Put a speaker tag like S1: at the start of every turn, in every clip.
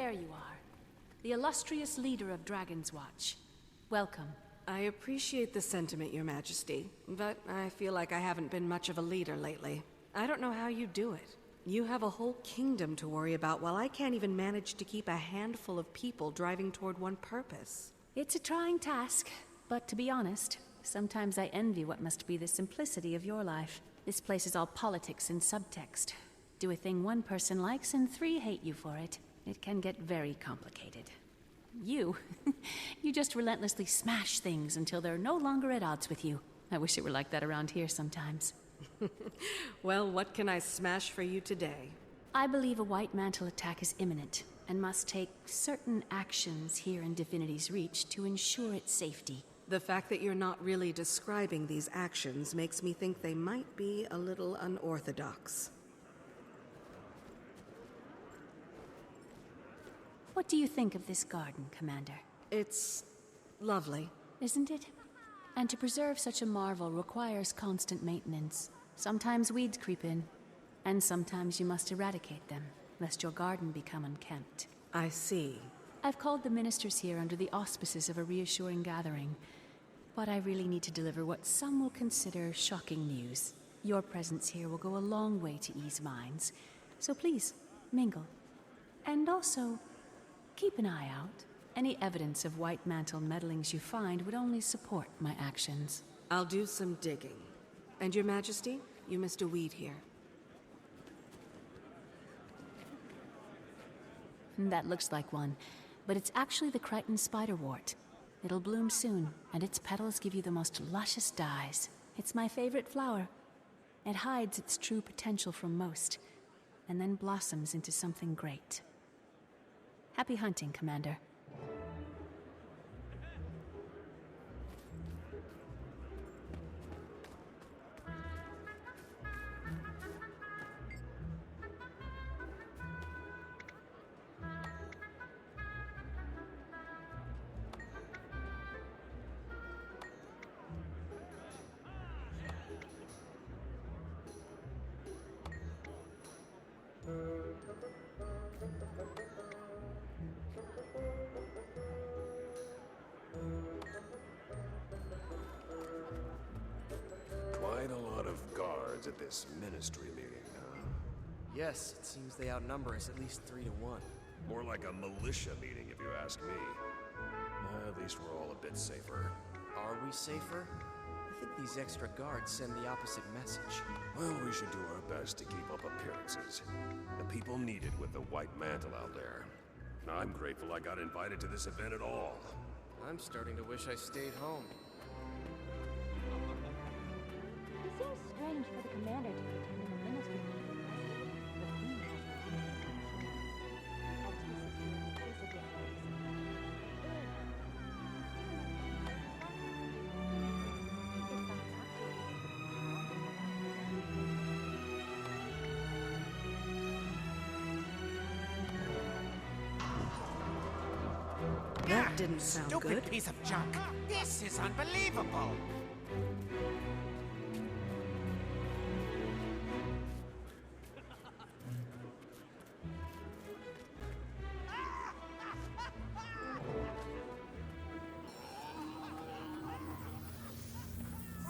S1: there you are. The illustrious leader of Dragon's Watch. Welcome.
S2: I appreciate the sentiment, Your Majesty, but I feel like I haven't been much of a leader lately. I don't know how you do it. You have a whole kingdom to worry about while I can't even manage to keep a handful of people driving toward one purpose.
S1: It's a trying task, but to be honest, sometimes I envy what must be the simplicity of your life. This place is all politics and subtext. Do a thing one person likes and 3 hate you for it. It can get very complicated. You just relentlessly smash things until they're no longer at odds with you. I wish it were like that around here sometimes.
S2: Well, what can I smash for you today?
S1: I believe a White Mantle attack is imminent, and must take certain actions here in Divinity's Reach to ensure its safety.
S2: The fact that you're not really describing these actions makes me think they might be a little unorthodox.
S1: What do you think of this garden, Commander?
S2: It's lovely.
S1: Isn't it? And to preserve such a marvel requires constant maintenance. Sometimes weeds creep in, and sometimes you must eradicate them, lest your garden become unkempt.
S2: I see.
S1: I've called the ministers here under the auspices of a reassuring gathering, but I really need to deliver what some will consider shocking news. Your presence here will go a long way to ease minds, so please, mingle. And also, keep an eye out. Any evidence of White Mantle meddlings you find would only support my actions.
S2: I'll do some digging. And Your Majesty, you missed a weed here.
S1: That looks like one, but it's actually the Crichton spiderwort. It'll bloom soon, and its petals give you the most luscious dyes. It's my favorite flower. It hides its true potential from most, and then blossoms into something great. Happy hunting, Commander.
S3: Quite a lot of guards at this ministry meeting, huh?
S4: Yes, it seems they outnumber us at least 3 to 1.
S3: More like a militia meeting, if you ask me. At least we're all a bit safer.
S4: Are we safer? I think these extra guards send the opposite message.
S3: Well, we should do our best to keep up appearances. The people need it with the White Mantle out there. I'm grateful I got invited to this event at all.
S4: I'm starting to wish I stayed home.
S5: It seems strange for the commander to be attending a ministry meeting. The queen has
S2: That didn't sound
S6: Stupid
S2: good.
S6: piece of junk. This is unbelievable.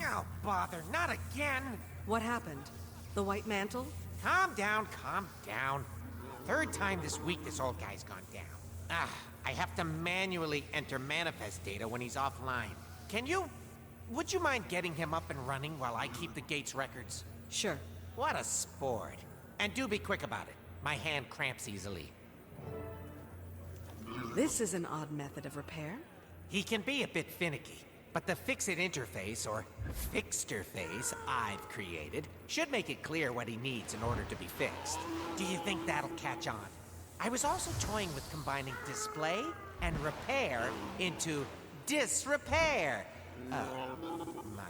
S6: Oh, bother, not again.
S2: What happened? The White Mantle?
S6: Calm down, calm down. 3rd time this week this old guy's gone down. I have to manually enter manifest data when he's offline. Would you mind getting him up and running while I keep the gate's records?
S2: Sure.
S6: What a sport. And do be quick about it. My hand cramps easily.
S2: This is an odd method of repair.
S6: He can be a bit finicky, but the Fix-It interface, or Fixterface, I've created, should make it clear what he needs in order to be fixed. Do you think that'll catch on? I was also toying with combining display and repair into disrepair. Oh, my.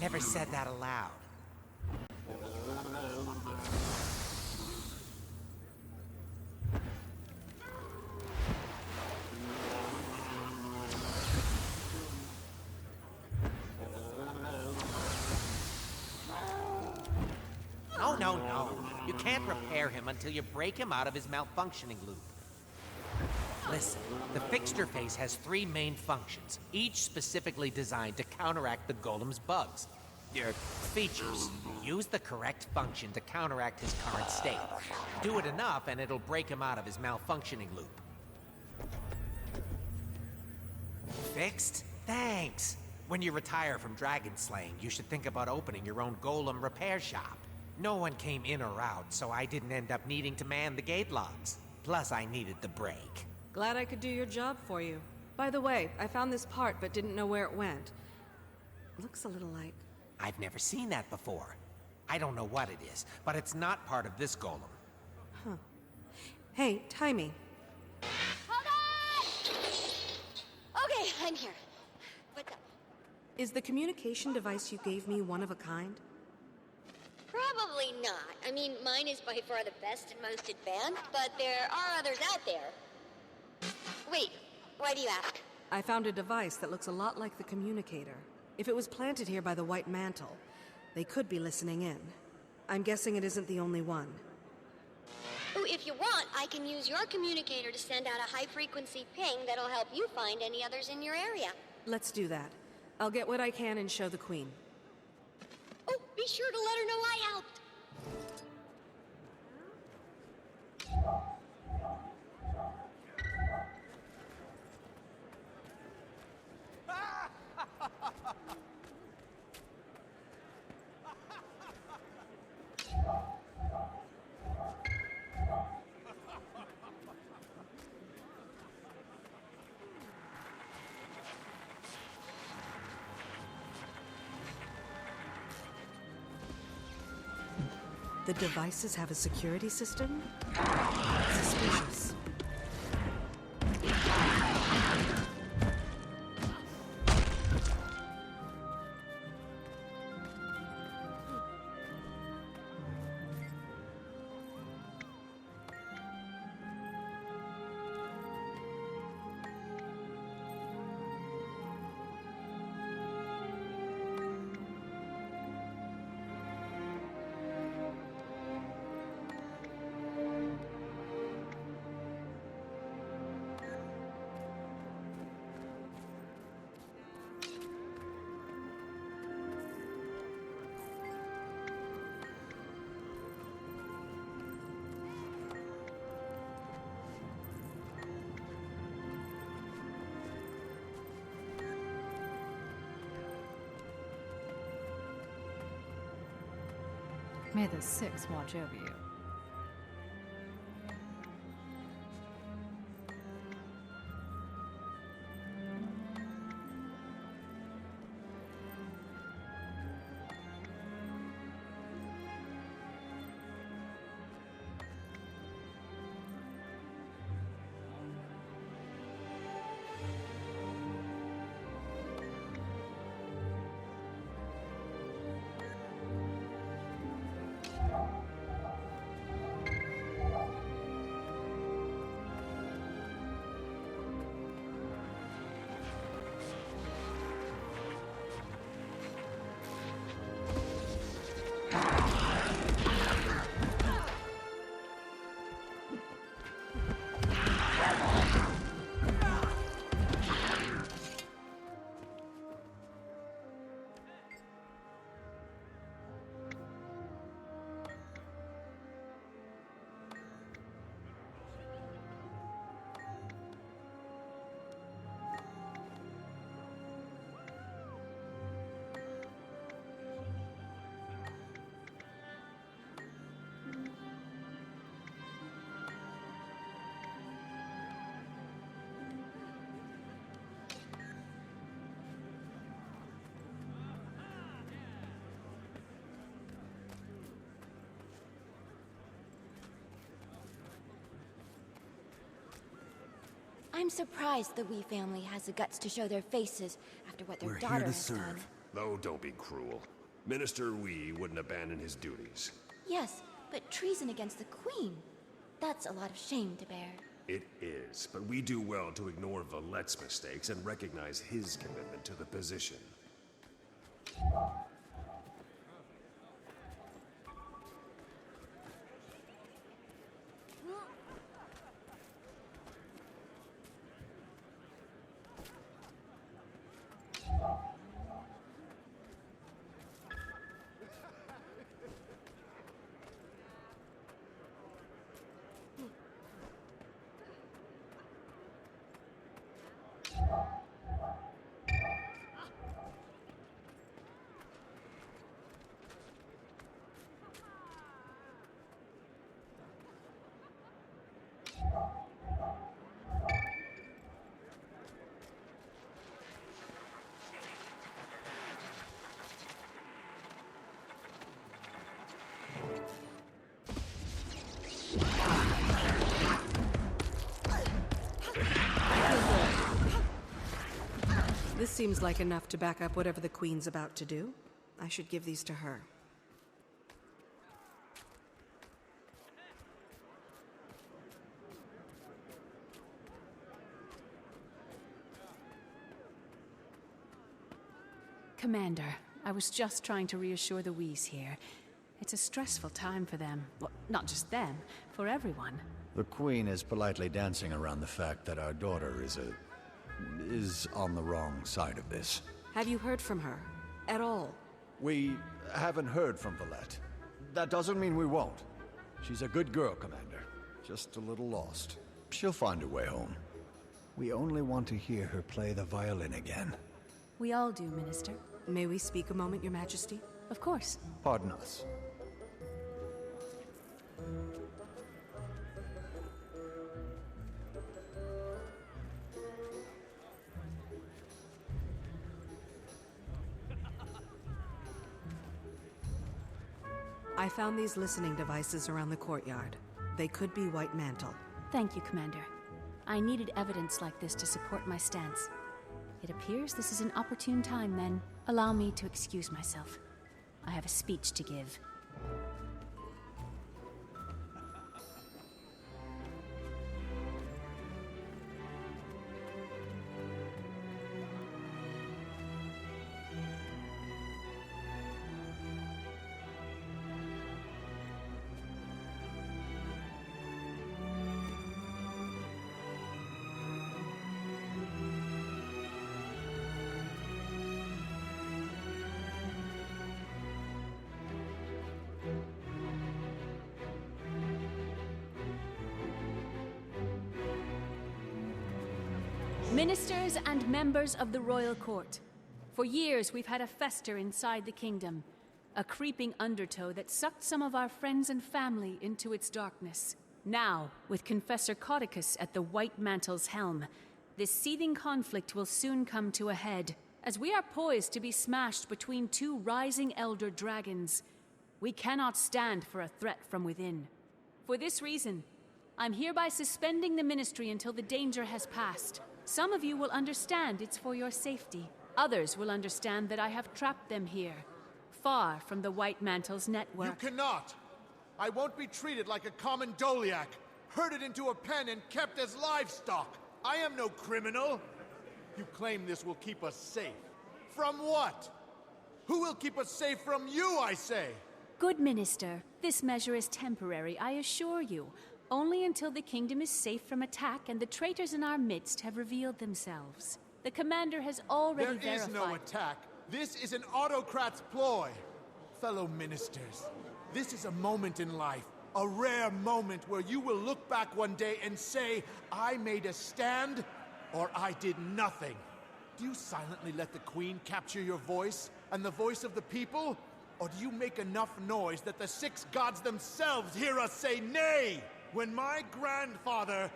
S6: Never said that aloud. No. You can't repair him until you break him out of his malfunctioning loop. Listen, the fixture face has 3 main functions, each specifically designed to counteract the golem's bugs. Your features. Use the correct function to counteract his current state. Do it enough and it'll break him out of his malfunctioning loop. Fixed? Thanks. When you retire from dragon slaying, you should think about opening your own golem repair shop. No one came in or out, so I didn't end up needing to man the gate logs. Plus, I needed the break.
S2: Glad I could do your job for you. By the way, I found this part but didn't know where it went. Looks a little like...
S6: I've never seen that before. I don't know what it is, but it's not part of this golem.
S2: Huh. Hey, Timey.
S5: Hold on! Okay, I'm here. What's up?
S2: Is the communication device you gave me one of a kind?
S5: Probably not. I mean, mine is by far the best and most advanced, but there are others out there. Wait, why do you ask?
S2: I found a device that looks a lot like the communicator. If it was planted here by the White Mantle, they could be listening in. I'm guessing it isn't the only one.
S5: Oh, if you want, I can use your communicator to send out a high-frequency ping that'll help you find any others in your area.
S2: Let's do that. I'll get what I can and show the Queen.
S5: Oh, be sure to let her know I helped.
S2: The devices have a security system? Suspicious.
S7: May the Six watch over you.
S5: I'm surprised the Wee family has the guts to show their faces after what their
S8: We're
S5: daughter
S8: here to
S5: has
S8: serve.
S5: done.
S3: Though, don't be cruel. Minister Wee wouldn't abandon his duties.
S5: Yes, but treason against the Queen. That's a lot of shame to bear.
S3: It is, but we do well to ignore Valet's mistakes and recognize his commitment to the position.
S2: This seems like enough to back up whatever the Queen's about to do. I should give these to her.
S1: Commander, I was just trying to reassure the Whis here. It's a stressful time for them. Well, not just them, for everyone.
S8: The Queen is politely dancing around the fact that our daughter is on the wrong side of this.
S2: Have you heard from her? At all?
S8: We haven't heard from Valette. That doesn't mean we won't. She's a good girl, Commander. Just a little lost. She'll find her way home. We only want to hear her play the violin again.
S1: We all do, Minister.
S2: May we speak a moment, Your Majesty?
S1: Of course.
S8: Pardon us.
S2: I found these listening devices around the courtyard. They could be White Mantle.
S1: Thank you, Commander. I needed evidence like this to support my stance. It appears this is an opportune time, then. Allow me to excuse myself. I have a speech to give. Ministers and members of the royal court. For years, we've had a fester inside the kingdom. A creeping undertow that sucked some of our friends and family into its darkness. Now, with Confessor Caudicus at the White Mantle's helm, this seething conflict will soon come to a head. As we are poised to be smashed between two rising elder dragons, we cannot stand for a threat from within. For this reason, I'm hereby suspending the ministry until the danger has passed. Some of you will understand it's for your safety. Others will understand that I have trapped them here, far from the White Mantle's network.
S9: You cannot! I won't be treated like a common Doliac, herded into a pen and kept as livestock. I am no criminal. You claim this will keep us safe. From what? Who will keep us safe from you, I say?
S1: Good Minister, this measure is temporary, I assure you. Only until the kingdom is safe from attack and the traitors in our midst have revealed themselves. The commander has already verified—
S9: There is no attack. This is an autocrat's ploy. Fellow ministers, this is a moment in life, a rare moment where you will look back one day and say, I made a stand, or I did nothing. Do you silently let the Queen capture your voice, and the voice of the people? Or do you make enough noise that the six gods themselves hear us say nay? When my grandfather...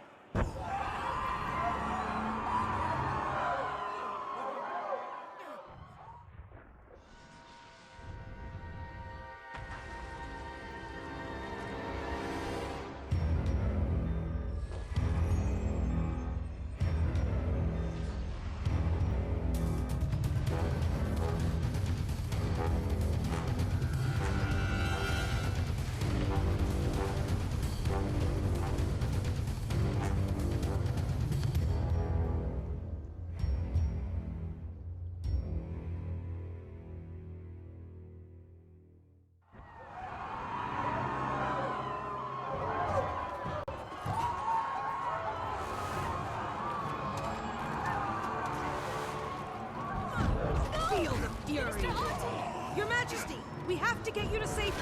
S2: Your Majesty, we have to get you to safety.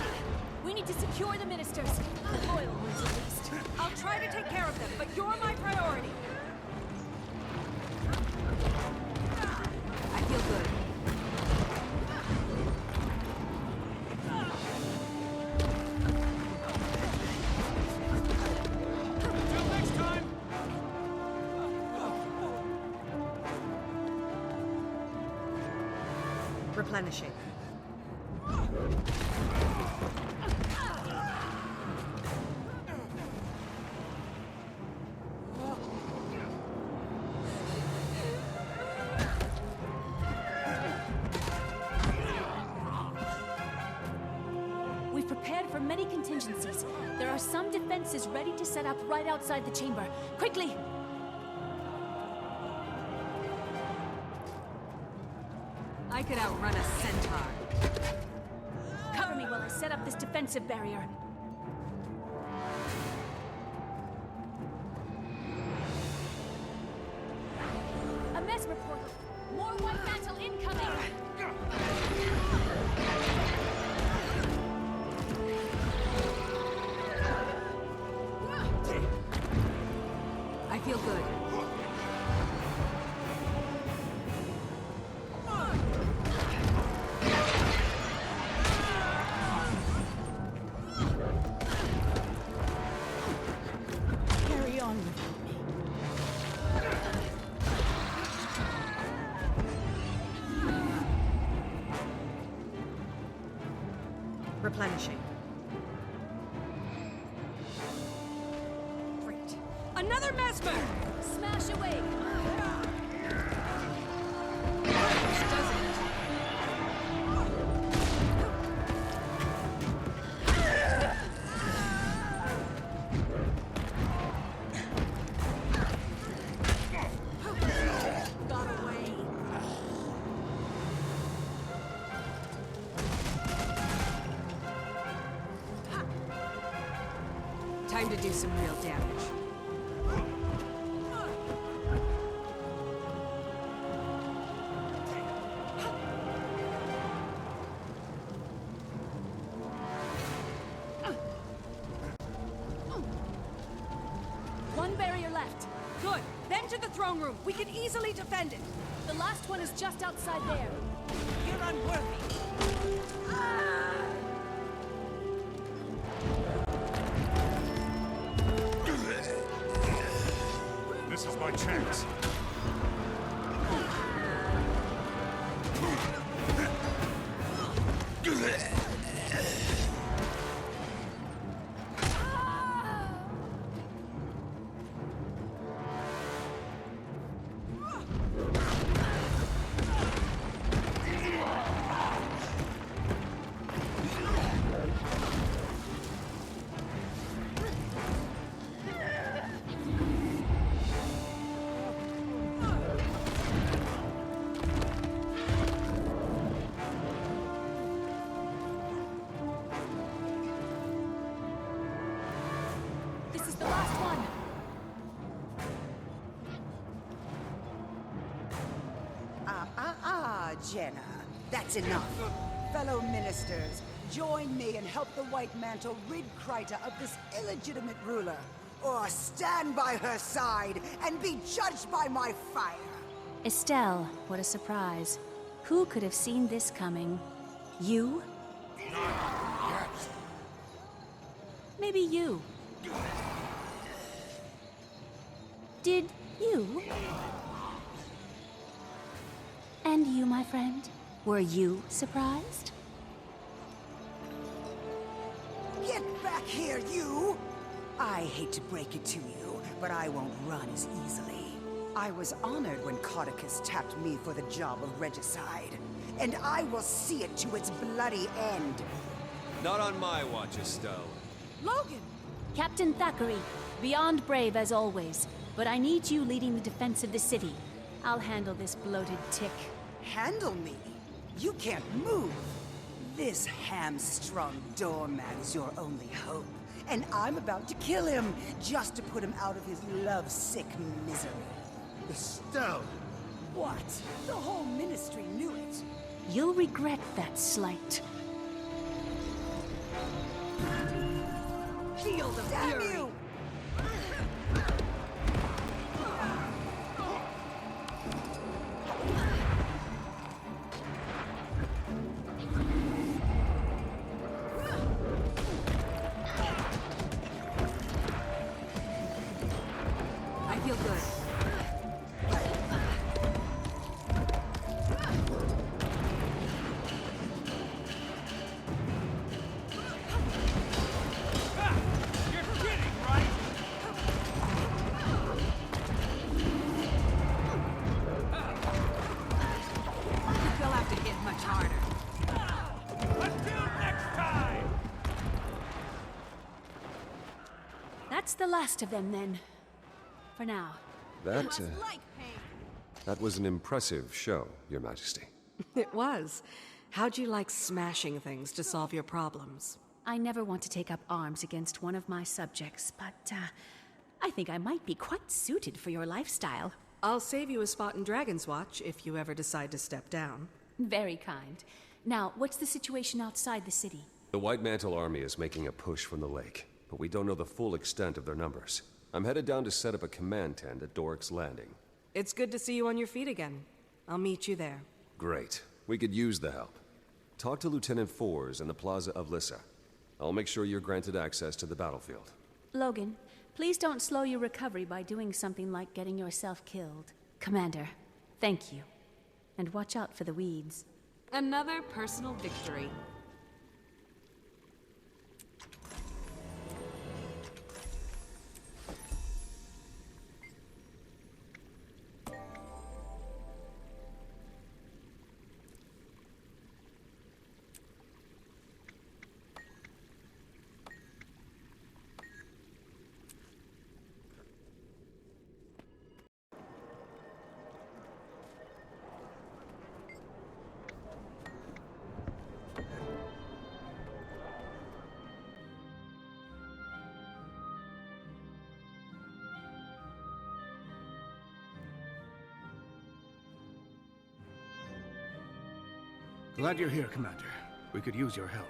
S1: We need to secure the ministers. The loyal ones, at least.
S2: I'll try to take care of them, but you're my priority. I feel good.
S9: Till next time!
S2: Replenishing.
S1: contingencies. There are some defenses ready to set up right outside the chamber. Quickly!
S2: I could outrun a centaur.
S1: Cover me while I set up this defensive barrier. A mesmer portal! More white mantle incoming!
S2: I feel good.
S1: Carry on without me.
S2: Replenishing. Great. Another mesmer!
S1: Smash away!
S2: This doesn't. Got away. Time to do some real damage.
S1: One barrier left.
S2: Good. Then to the throne room. We can easily defend it.
S1: The last one is just outside there.
S6: You're unworthy.
S3: This is my chance.
S1: This is the last one.
S10: Jenna. That's enough. Fellow ministers, join me and help the White Mantle rid Kryta of this illegitimate ruler. Or stand by her side and be judged by my fire.
S1: Estelle, what a surprise. Who could have seen this coming? You? Maybe you. Did you? And you, my friend? Were you surprised?
S10: Get back here, you! I hate to break it to you, but I won't run as easily. I was honored when Codicus tapped me for the job of regicide, and I will see it to its bloody end.
S4: Not on my watch, Estelle.
S2: Logan!
S1: Captain Thackeray, beyond brave as always, but I need you leading the defense of the city. I'll handle this bloated tick.
S10: Handle me? You can't move. This hamstrung doormat is your only hope. And I'm about to kill him, just to put him out of his lovesick misery.
S9: Estelle!
S10: What? The whole ministry knew it.
S1: You'll regret that slight.
S2: Feel the
S10: Damn
S2: fury!
S10: you!
S2: I feel good.
S6: You're kidding, right?
S1: That's the last of them, then. For now.
S3: That was an impressive show, Your Majesty.
S2: It was. How'd you like smashing things to solve your problems?
S1: I never want to take up arms against one of my subjects, but, I think I might be quite suited for your lifestyle.
S2: I'll save you a spot in Dragon's Watch if you ever decide to step down.
S1: Very kind. Now, what's the situation outside the city?
S3: The White Mantle Army is making a push from the lake, but we don't know the full extent of their numbers. I'm headed down to set up a command tent at Doric's Landing.
S2: It's good to see you on your feet again. I'll meet you there.
S3: Great. We could use the help. Talk to Lieutenant Fours in the Plaza of Lissa. I'll make sure you're granted access to the battlefield.
S1: Logan, please don't slow your recovery by doing something like getting yourself killed. Commander, thank you. And watch out for the weeds.
S2: Another personal victory.
S11: Glad you're here, Commander. We could use your help.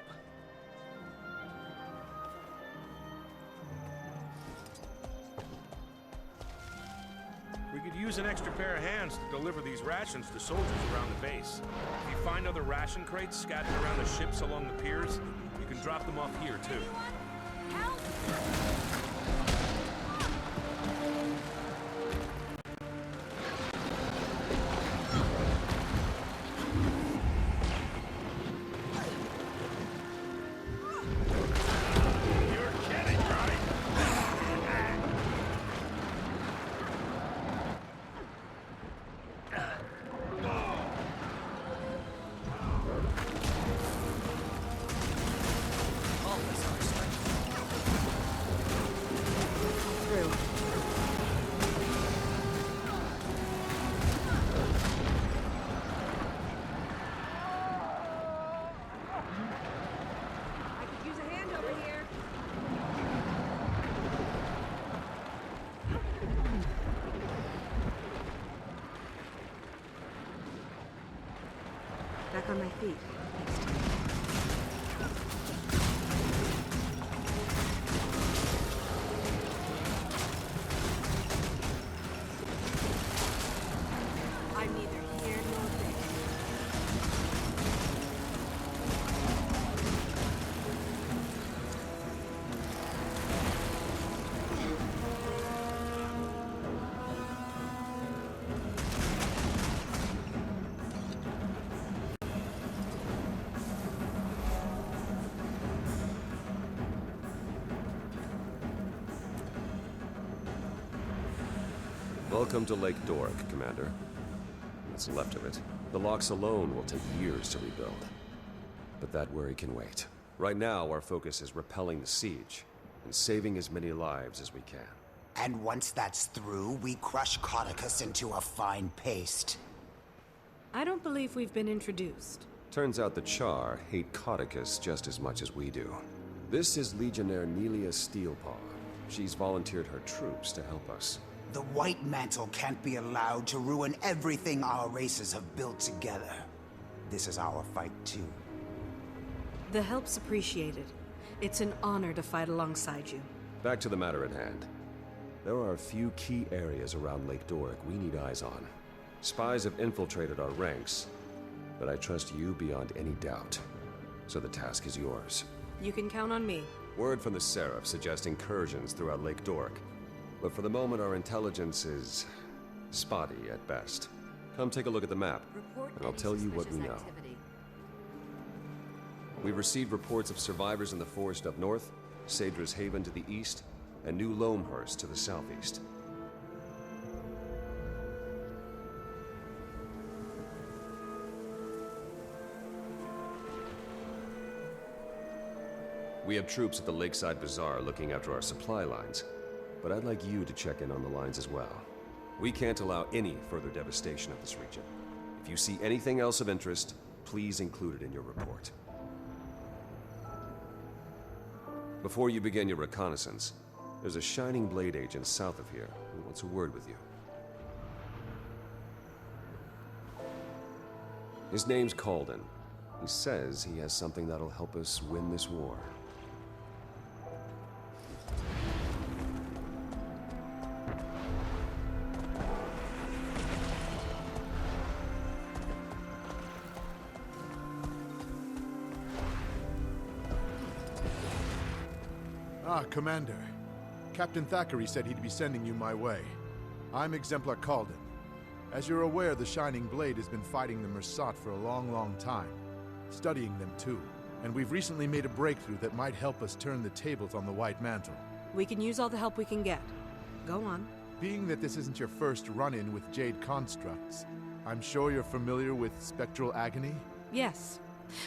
S12: We could use an extra pair of hands to deliver these rations to soldiers around the base. If you find other ration crates scattered around the ships along the piers, you can drop them off here, too.
S5: Help!
S2: Back on my feet. I'm neither here nor there.
S3: Welcome to Lake Doric, Commander. What's left of it. The locks alone will take years to rebuild. But that worry can wait. Right now, our focus is repelling the siege and saving as many lives as we can.
S10: And once that's through, we crush Codicus into a fine paste.
S2: I don't believe we've been introduced.
S3: Turns out the Char hate Codicus just as much as we do. This is Legionnaire Nelia Steelpaw. She's volunteered her troops to help us.
S10: The White Mantle can't be allowed to ruin everything our races have built together. This is our fight, too.
S2: The help's appreciated. It's an honor to fight alongside you.
S3: Back to the matter at hand. There are a few key areas around Lake Doric we need eyes on. Spies have infiltrated our ranks, but I trust you beyond any doubt. So the task is yours.
S2: You can count on me.
S3: Word from the Seraph suggests incursions throughout Lake Doric. But for the moment, our intelligence is spotty at best. Come take a look at the map, and I'll tell you what we know. We've received reports of survivors in the forest up north, Sadra's Haven to the east, and New Loamhurst to the southeast. We have troops at the Lakeside Bazaar looking after our supply lines. but I'd like you to check in on the lines as well. We can't allow any further devastation of this region. If you see anything else of interest, please include it in your report. Before you begin your reconnaissance, there's a Shining Blade agent south of here who wants a word with you. His name's Calden. He says he has something that'll help us win this war.
S9: Ah, Commander. Captain Thackeray said he'd be sending you my way. I'm Exemplar Calden. As you're aware, the Shining Blade has been fighting the Mersat for a long, long time. Studying them too. And we've recently made a breakthrough that might help us turn the tables on the White Mantle.
S2: We can use all the help we can get. Go on.
S9: Being that this isn't your first run-in with Jade constructs, I'm sure you're familiar with Spectral Agony?
S2: Yes.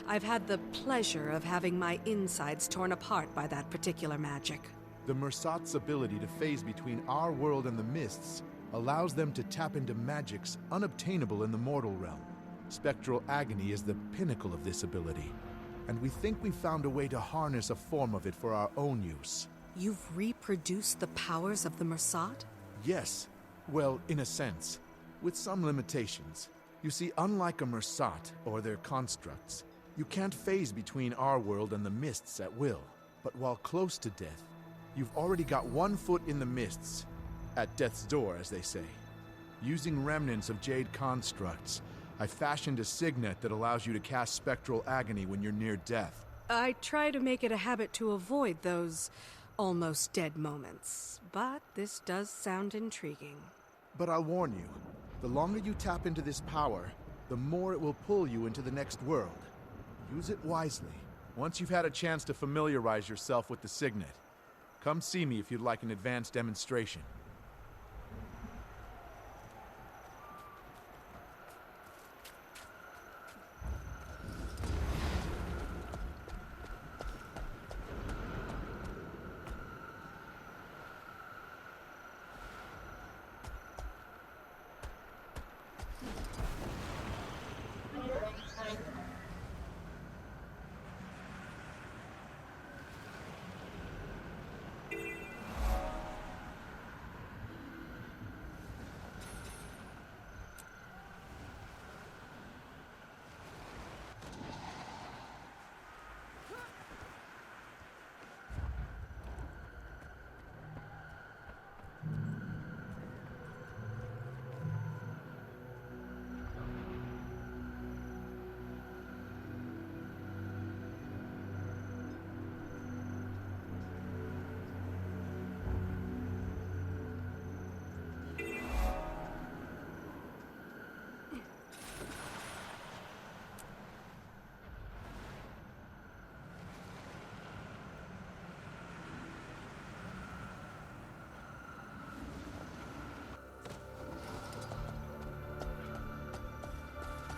S2: I've had the pleasure of having my insides torn apart by that particular magic.
S9: The Mersat's ability to phase between our world and the Mists allows them to tap into magics unobtainable in the mortal realm. Spectral Agony is the pinnacle of this ability, and we think we've found a way to harness a form of it for our own use.
S2: You've reproduced the powers of the Mersat?
S9: Yes. Well, in a sense. With some limitations. You see, unlike a Mersat or their constructs, you can't phase between our world and the Mists at will. But while close to death, you've already got one foot in the Mists. At death's door, as they say. Using remnants of Jade constructs, I fashioned a signet that allows you to cast Spectral Agony when you're near death.
S2: I try to make it a habit to avoid those almost dead moments, but this does sound intriguing.
S9: But I'll warn you, the longer you tap into this power, the more it will pull you into the next world. Use it wisely, once you've had a chance to familiarize yourself with the signet. Come see me if you'd like an advanced demonstration.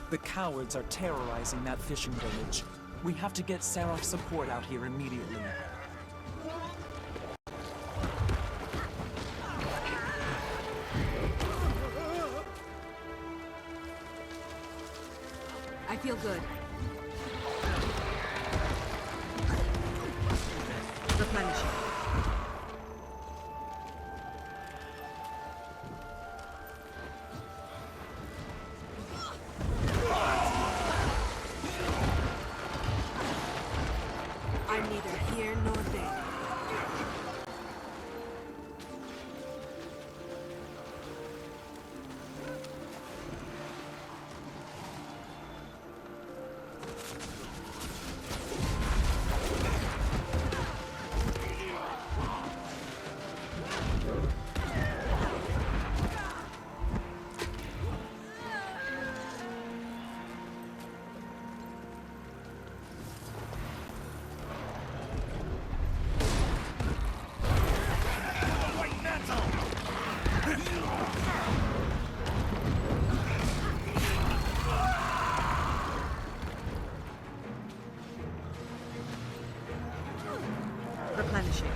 S13: The cowards are terrorizing that fishing village. We have to get Seraph's support out here immediately.
S2: I feel good. Replenishing. I'm neither here nor there. Replenishing.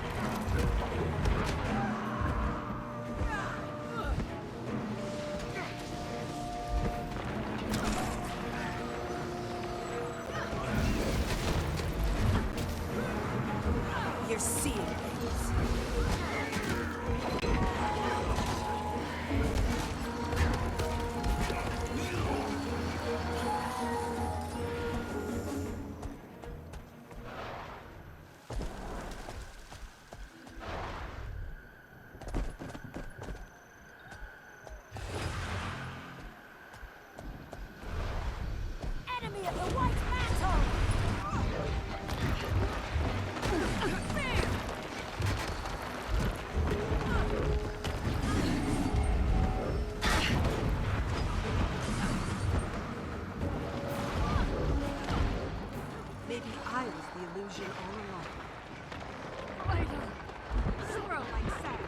S2: seeing things.
S5: Enemy of the White Mantle!
S2: Maybe I was the illusion all along.
S5: Vital! Swirl like sand!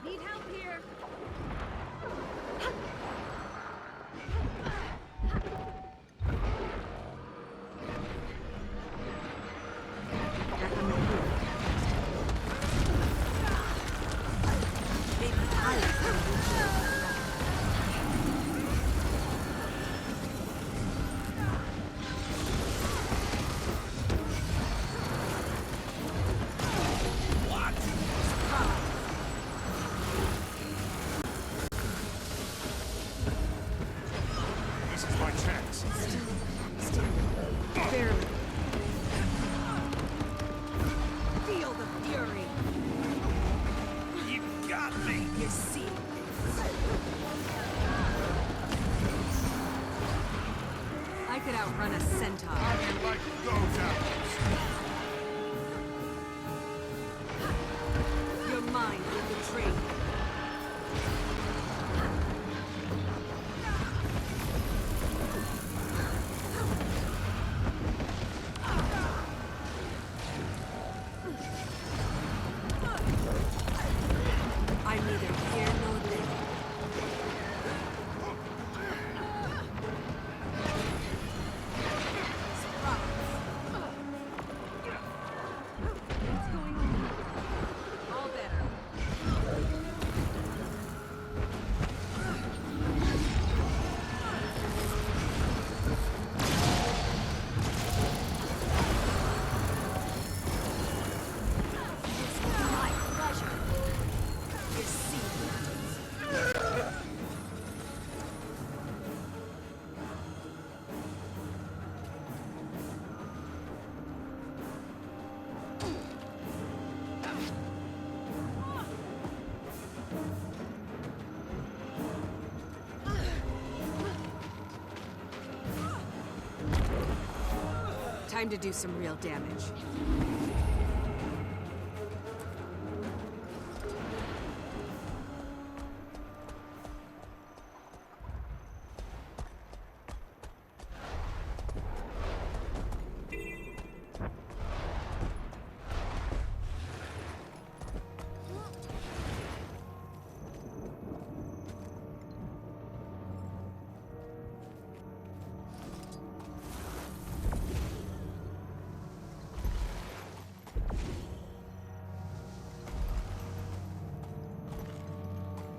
S5: Need help here!
S2: Maybe I was the illusion all along.
S12: This is my chance.
S2: Barely. Feel the fury.
S12: You got me!
S2: You're seeing things. I could outrun a centaur.
S12: How do you like those apples?
S2: Your mind will betray you. I'm neither here nor there. What's going on? All better.
S5: My pleasure!
S2: You're seeing things. Time to do some real damage.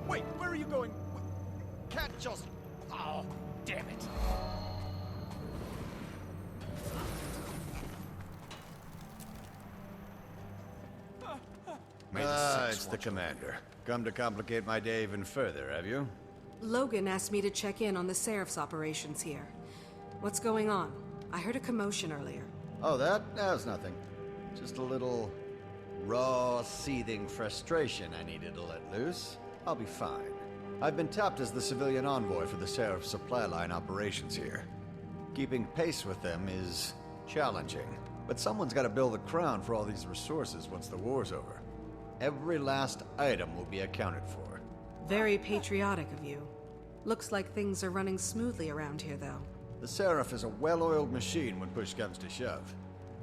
S8: Wait, where are you going? Can't just... Oh, damn it. It's the commander. Come to complicate my day even further, have you?
S2: Logan asked me to check in on the Seraph's operations here. What's going on? I heard a commotion earlier.
S8: Oh, that? That's nothing. Just a little raw, seething frustration I needed to let loose. I'll be fine. I've been tapped as the civilian envoy for the Seraph supply line operations here. Keeping pace with them is challenging, but someone's got to build the crown for all these resources once the war's over. Every last item will be accounted for.
S2: Very patriotic of you. Looks like things are running smoothly around here, though.
S8: The Seraph is a well-oiled machine when push comes to shove.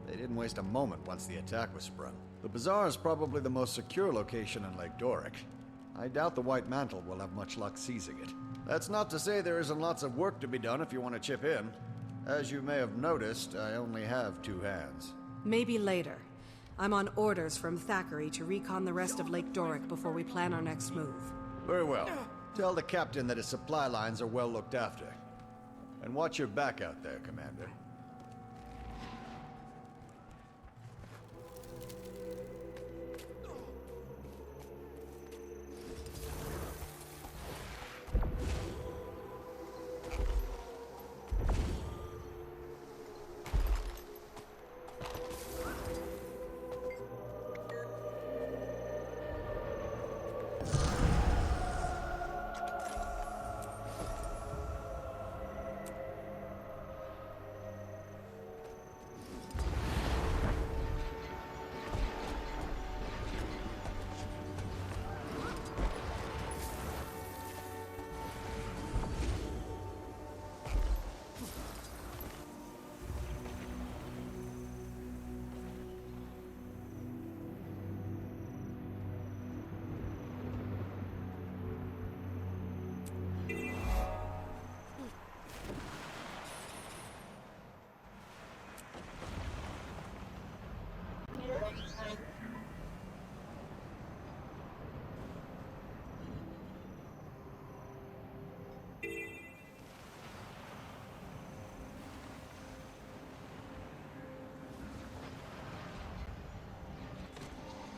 S8: They didn't waste a moment once the attack was sprung. The Bazaar is probably the most secure location in Lake Doric. I doubt the White Mantle will have much luck seizing it. That's not to say there isn't lots of work to be done if you want to chip in. As you may have noticed, I only have 2 hands.
S2: Maybe later. I'm on orders from Thackeray to recon the rest of Lake Doric before we plan our next move.
S8: Very well. Tell the captain that his supply lines are well looked after. And watch your back out there, Commander.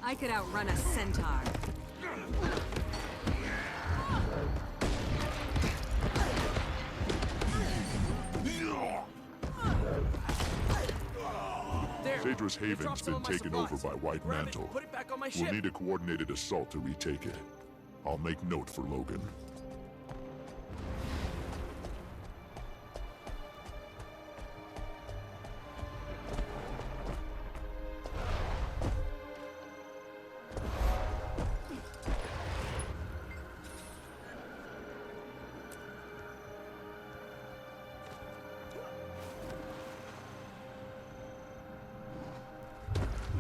S2: I could outrun a centaur.
S14: Phaedra's Haven's been taken over by White Mantle.
S4: Put it back on my
S14: We'll
S4: ship.
S14: need a coordinated assault to retake it. I'll make note for Logan.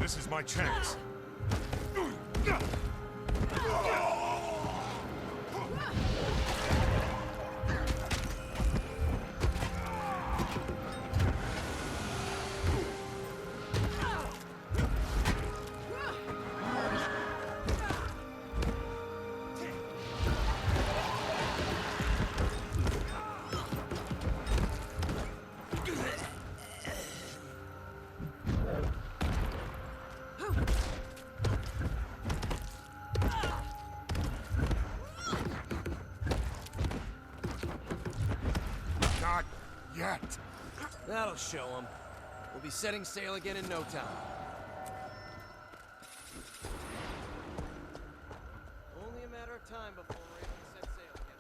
S12: This is my chance. Not yet.
S4: That'll show them. We'll be setting sail again in no time. Only a matter of time before we're able to set sail again,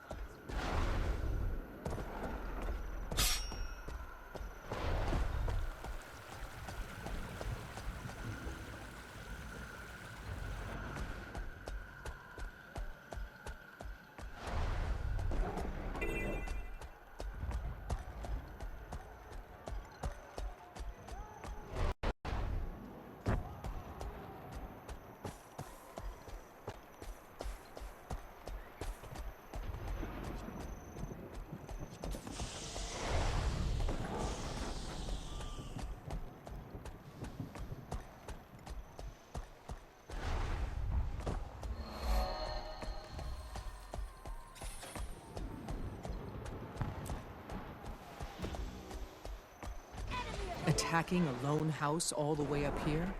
S13: Attacking a lone house all the way up here?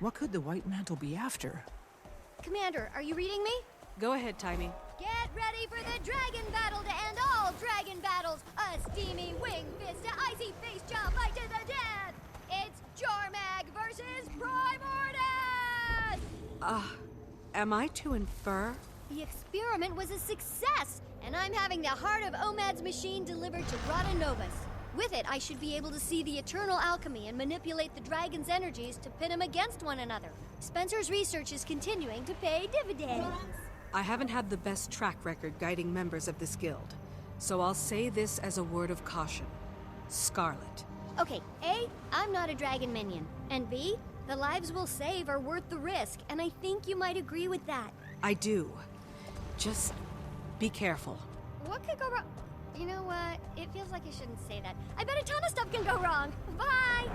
S13: What could the White Mantle be after?
S5: Commander, are you reading me?
S2: Go ahead, Timey.
S5: Get ready for the dragon battle to end all dragon battles! A steamy wing fist to icy face chop fight to the death! It's Jormag versus Primordus!
S2: Am I to infer?
S5: The experiment was a success, and I'm having the heart of Omad's machine delivered to Grata Novus. With it, I should be able to see the eternal alchemy and manipulate the dragon's energies to pit them against one another. Spencer's research is continuing to pay dividends.
S2: I haven't had the best track record guiding members of this guild, so I'll say this as a word of caution. Scarlet.
S5: Okay, A, I'm not a dragon minion, and B, the lives we'll save are worth the risk, and I think you might agree with that.
S2: I do. Just be careful.
S5: What could go wrong? You know what? It feels like I shouldn't say that. I bet a ton of stuff can go wrong. Bye!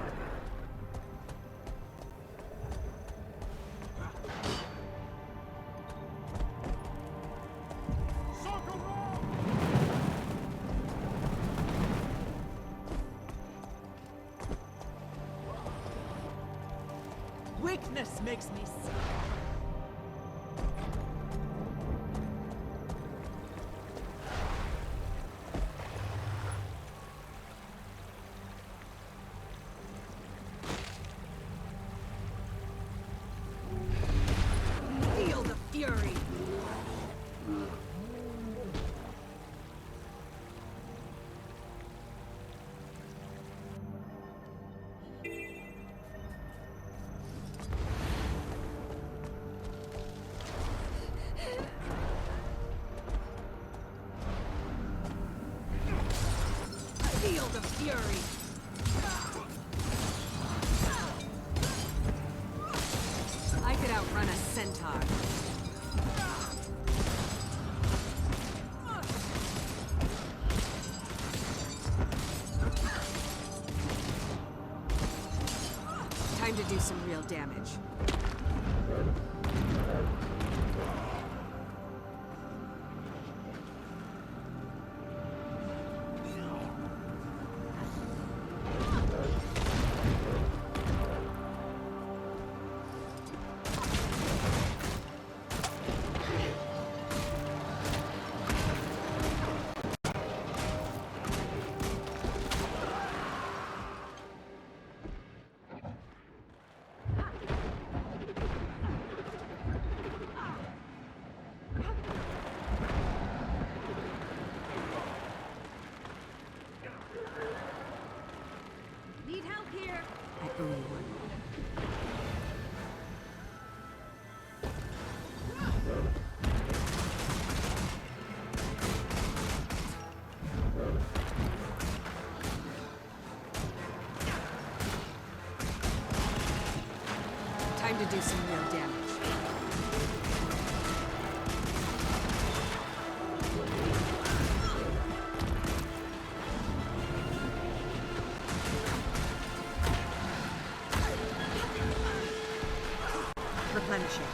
S13: Weakness makes me sick.
S2: Feel the fury. Feel the fury. I could outrun a centaur. Time to do some real damage.
S5: Need help here.
S2: I owe you one. Time to do some real damage. Replenishing.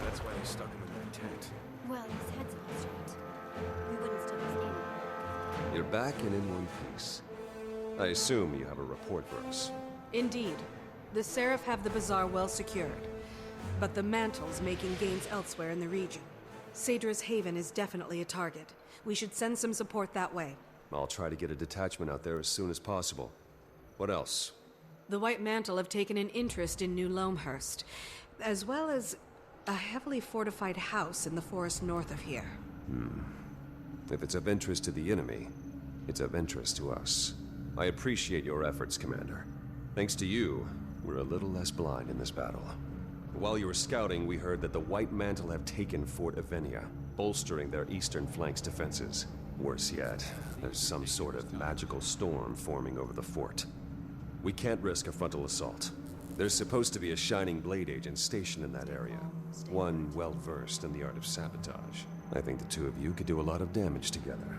S12: That's why they stuck him in that tent.
S5: Well, his head's not straight. We wouldn't still be standing.
S3: You're back and in one piece. I assume you have a report for us.
S2: Indeed. The Seraph have the bazaar well secured, but the Mantle's making gains elsewhere in the region. Sadra's Haven is definitely a target. We should send some support that way.
S3: I'll try to get a detachment out there as soon as possible. What else?
S2: The White Mantle have taken an interest in New Loamhurst, as well as a heavily fortified house in the forest north of here.
S3: If it's of interest to the enemy, it's of interest to us. I appreciate your efforts, Commander. Thanks to you, we're a little less blind in this battle. While you were scouting, we heard that the White Mantle have taken Fort Avenia, bolstering their eastern flank's defenses. Worse yet, there's some sort of magical storm forming over the fort. We can't risk a frontal assault. There's supposed to be a Shining Blade agent stationed in that area. One well-versed in the art of sabotage. I think the two of you could do a lot of damage together.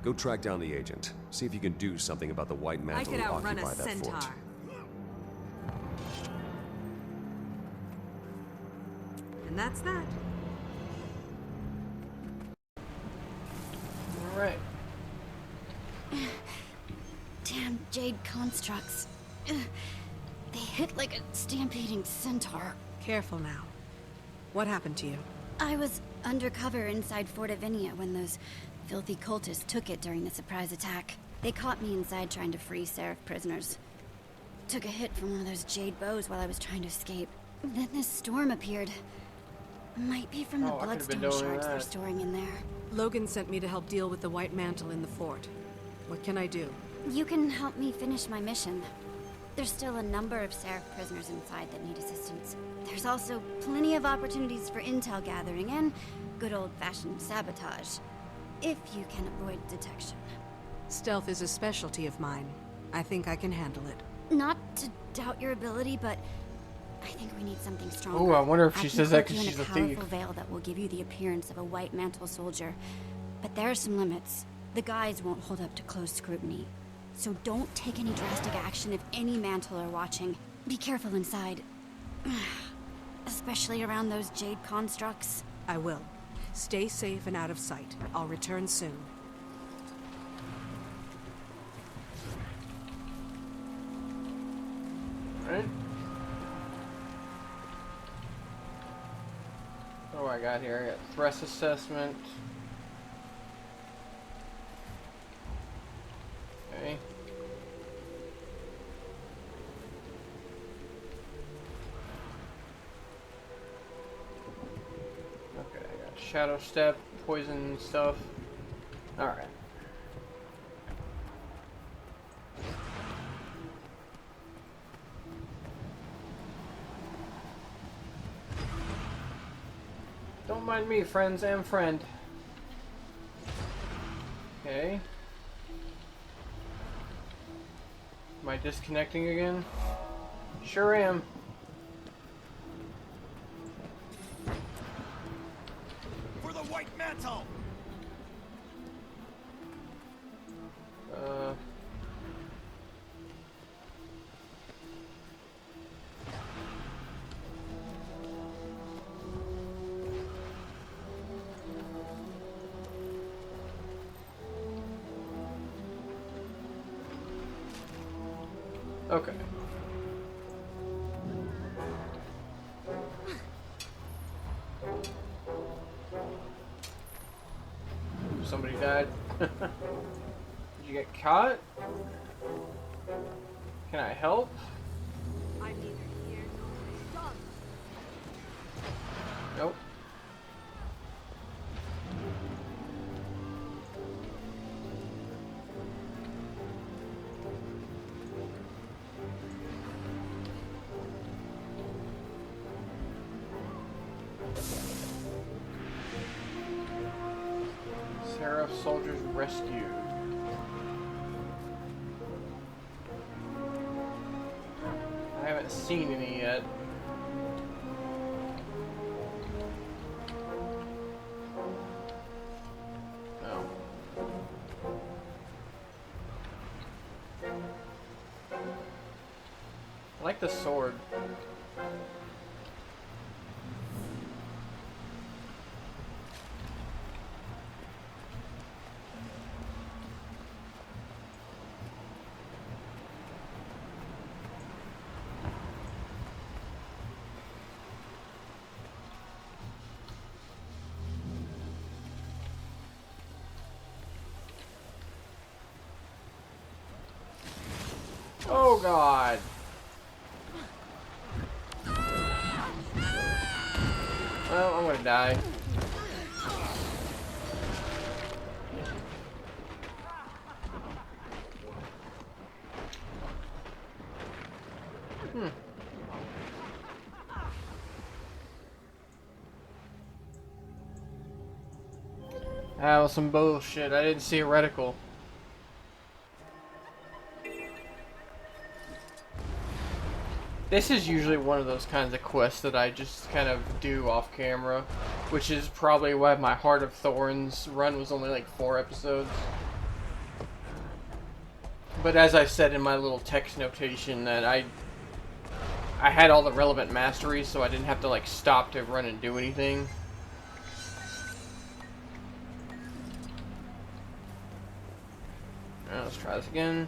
S3: Go track down the agent. See if you can do something about the White Mantle
S2: I could
S3: who
S2: outrun
S3: occupy
S2: a
S3: that
S2: centaur.
S3: fort.
S2: And that's that.
S13: Alright.
S5: Damn jade constructs. They hit like a stampeding centaur.
S2: Careful now. What happened to you?
S5: I was undercover inside Fort Avenia when those filthy cultists took it during the surprise attack. They caught me inside trying to free Seraph prisoners. Took a hit from one of those jade bows while I was trying to escape. Then this storm appeared. Might be from the bloodstone shards they're storing in there.
S2: Logan sent me to help deal with the White Mantle in the fort. What can I do?
S5: You can help me finish my mission. There's still a number of Seraph prisoners inside that need assistance. There's also plenty of opportunities for intel gathering and good old-fashioned sabotage, if you can avoid detection.
S2: Stealth is a specialty of mine. I think I can handle it.
S5: Not to doubt your ability, but
S15: I think we need something stronger.
S16: Oh, I wonder if she
S15: I can
S16: says that
S15: cloak
S16: because
S15: you in
S16: she's a
S15: powerful
S16: thief.
S15: veil that will give you the appearance of a white mantle soldier. But there are some limits. The guise won't hold up to close scrutiny. So don't take any drastic action if any mantle are watching. Be careful inside. Especially around those jade constructs.
S2: I will. Stay safe and out of sight. I'll return soon.
S16: Right? What do I got here? I got threat assessment. Okay. Okay, I got shadow step, poison stuff. Alright. Don't mind me, friends and friend. Okay. Am I disconnecting again? Sure am.
S4: For the white mantle!
S16: Okay. Somebody died. Did you get caught? Can I help?
S2: I'm neither here nor there.
S16: Nope. Seraph soldiers rescued. I haven't seen any yet. No. I like the sword. Oh God. Well, I'm gonna die. That was some bullshit. I didn't see a reticle. This is usually one of those kinds of quests that I just kind of do off camera, which is probably why my Heart of Thorns run was only like 4 episodes. But as I said in my little text notation, that I had all the relevant masteries, so I didn't have to like stop to run and do anything. Alright, let's try this again.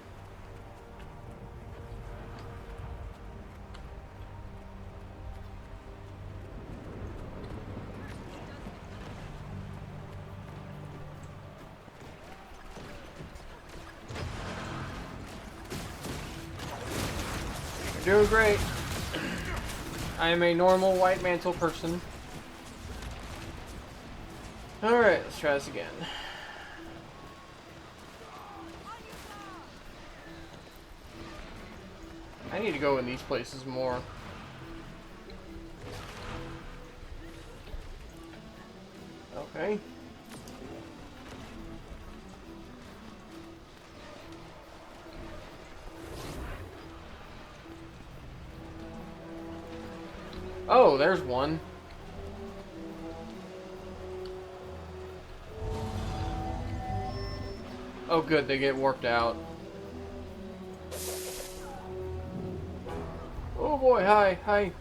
S16: You're doing great. I am a normal white mantle person. Alright, let's try this again. I need to go in these places more. Okay. Oh, there's one. Oh good, they get warped out. Oh boy, hi, hi.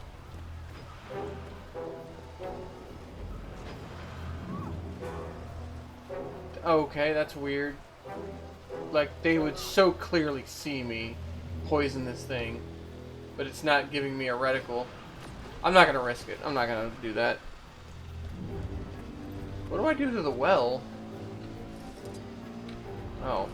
S16: Okay, that's weird. Like, they would so clearly see me poison this thing, but it's not giving me a reticle. I'm not gonna risk it. I'm not gonna do that. What do I do to the well? Oh.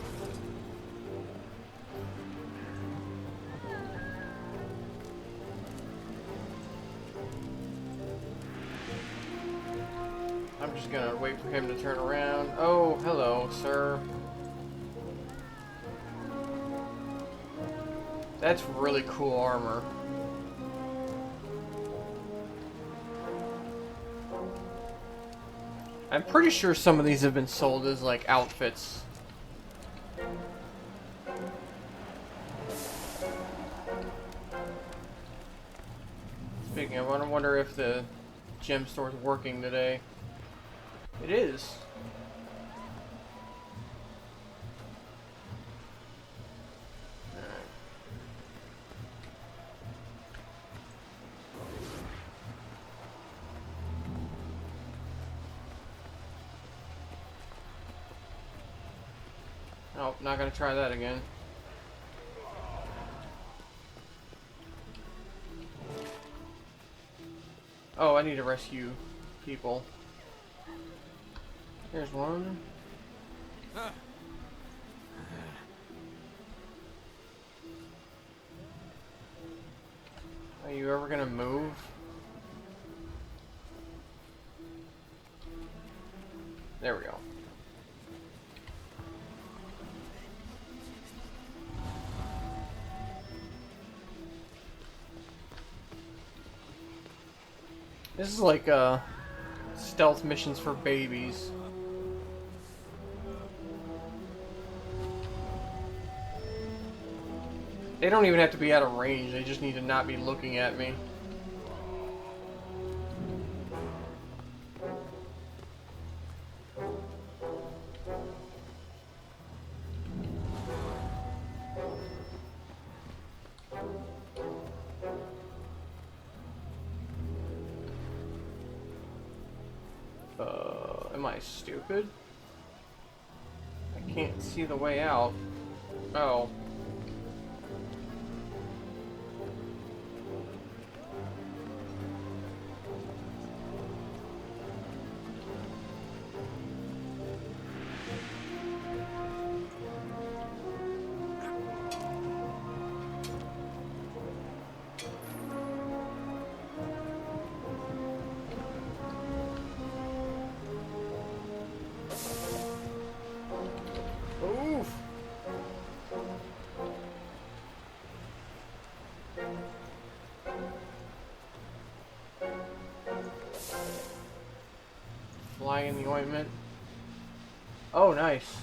S16: I'm just gonna wait for him to turn around. Oh, hello, sir. That's really cool armor. I'm pretty sure some of these have been sold as like outfits. Speaking of, I wonder if the gem store's working today. It is. Nope, not gonna try that again. Oh, I need to rescue people. Here's one. Are you ever gonna move? There we go. This is like stealth missions for babies. They don't even have to be out of range, they just need to not be looking at me. Am I stupid? I can't see the way out. Oh. Oof. Fly in the ointment. Oh, nice.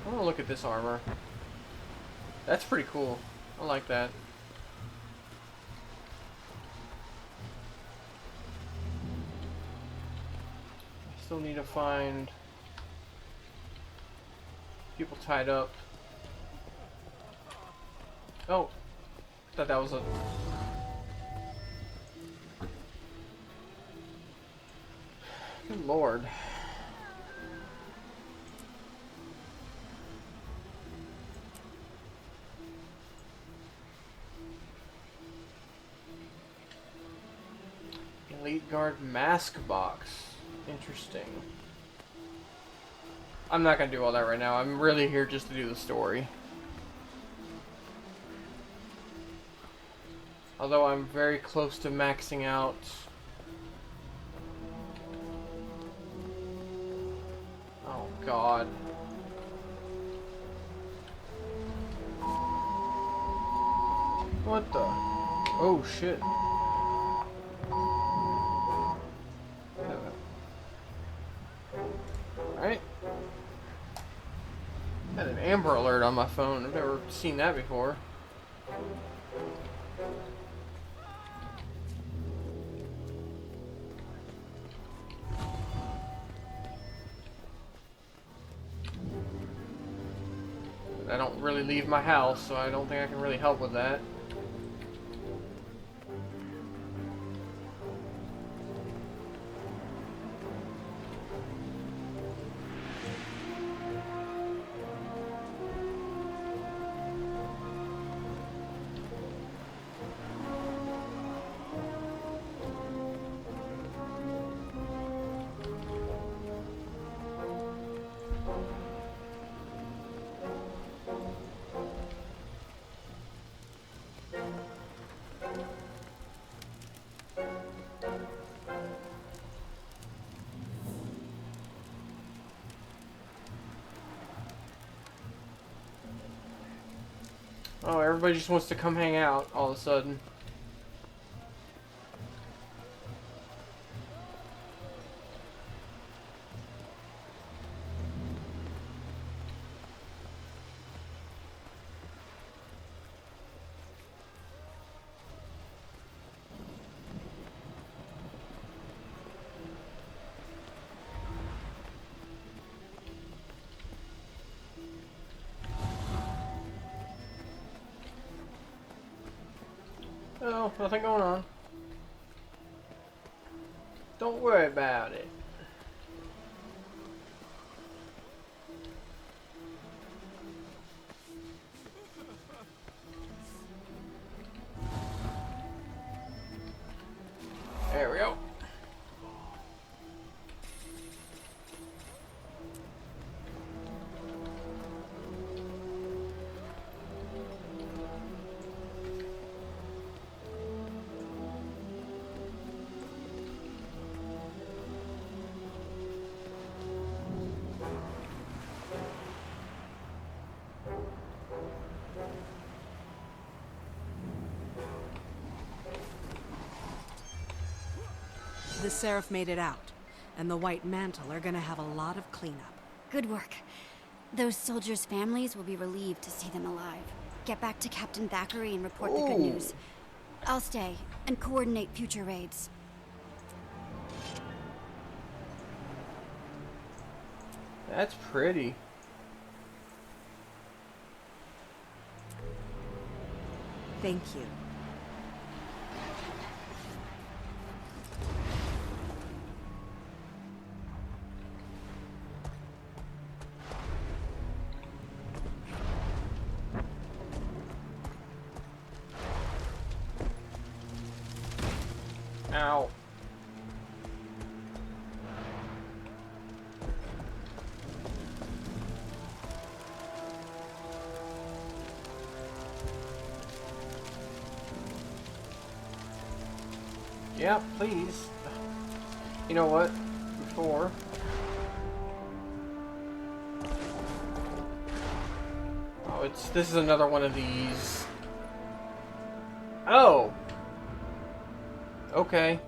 S16: I want to look at this armor. That's pretty cool. I like that. I still need to find people tied up. Oh, I thought that was a... Good Lord. Elite Guard mask box. Interesting. I'm not gonna do all that right now. I'm really here just to do the story. Although I'm very close to maxing out. Oh God. What the? Oh shit. Alright. Got an Amber Alert on my phone. I've never seen that before. I don't really leave my house, so I don't think I can really help with that. Oh, everybody just wants to come hang out all of a sudden. Oh, nothing going on. Don't worry about it. There we go.
S2: The Seraph made it out, and the White Mantle are gonna have a lot of cleanup.
S15: Good work. Those soldiers' families will be relieved to see them alive. Get back to Captain Thackeray and report the good news. I'll stay and coordinate future raids.
S16: That's pretty.
S2: Thank you.
S16: Ow. Yeah, please. You know what? Before. Oh, this is another one of these. Oh! Okay.